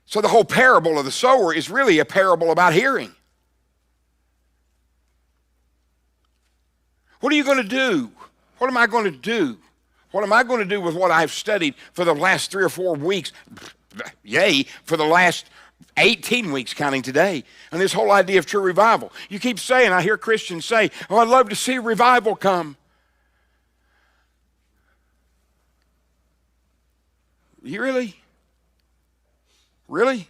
So the whole parable of the sower is really a parable about hearing. What are you going to do? What am I going to do? What am I going to do with what I've studied for the last 3 or 4 weeks? Yay, for the last 18 weeks counting today. And this whole idea of true revival. You keep saying, I hear Christians say, oh, I'd love to see revival come. You really? Really?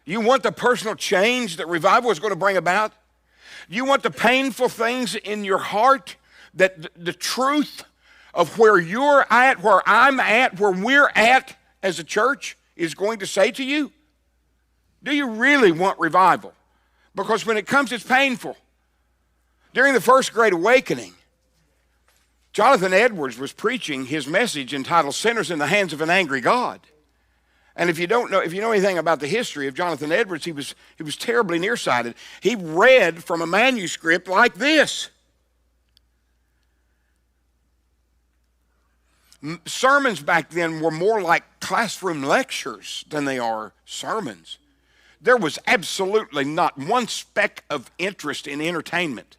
You want the personal change that revival is going to bring about? You want the painful things in your heart, that the truth of where you're at, where I'm at, where we're at as a church is going to say to you? Do you really want revival? Because when it comes, it's painful. During the First Great Awakening, Jonathan Edwards was preaching his message entitled Sinners in the Hands of an Angry God. And if you know anything about the history of Jonathan Edwards, he was terribly nearsighted. He read from a manuscript like this. Sermons back then were more like classroom lectures than they are sermons. There was absolutely not one speck of interest in entertainment.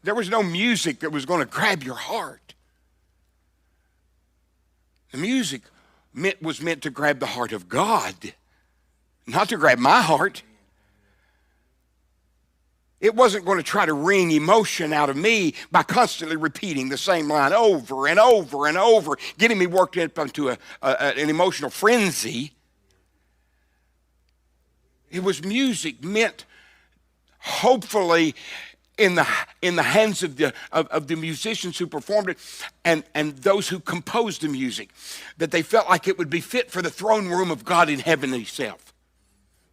There was no music that was going to grab your heart. The music was meant to grab the heart of God, not to grab my heart. It wasn't going to try to wring emotion out of me by constantly repeating the same line over and over and over, getting me worked up into an emotional frenzy. It was music meant, hopefully, in the hands of the musicians who performed it and those who composed the music, that they felt like it would be fit for the throne room of God in heaven himself,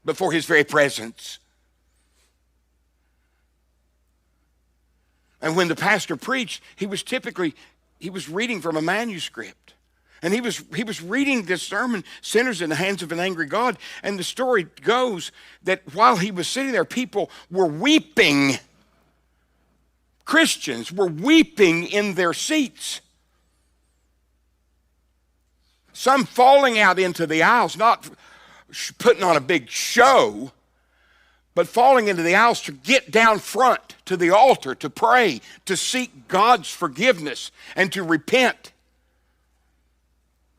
before his very presence. And when the pastor preached, he was reading from a manuscript. And he was reading this sermon, Sinners in the Hands of an Angry God. And the story goes that while he was sitting there, people were weeping. Christians were weeping in their seats. Some falling out into the aisles, not putting on a big show, but falling into the aisles to get down front to the altar, to pray, to seek God's forgiveness, and to repent.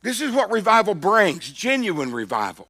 This is what revival brings, genuine revival.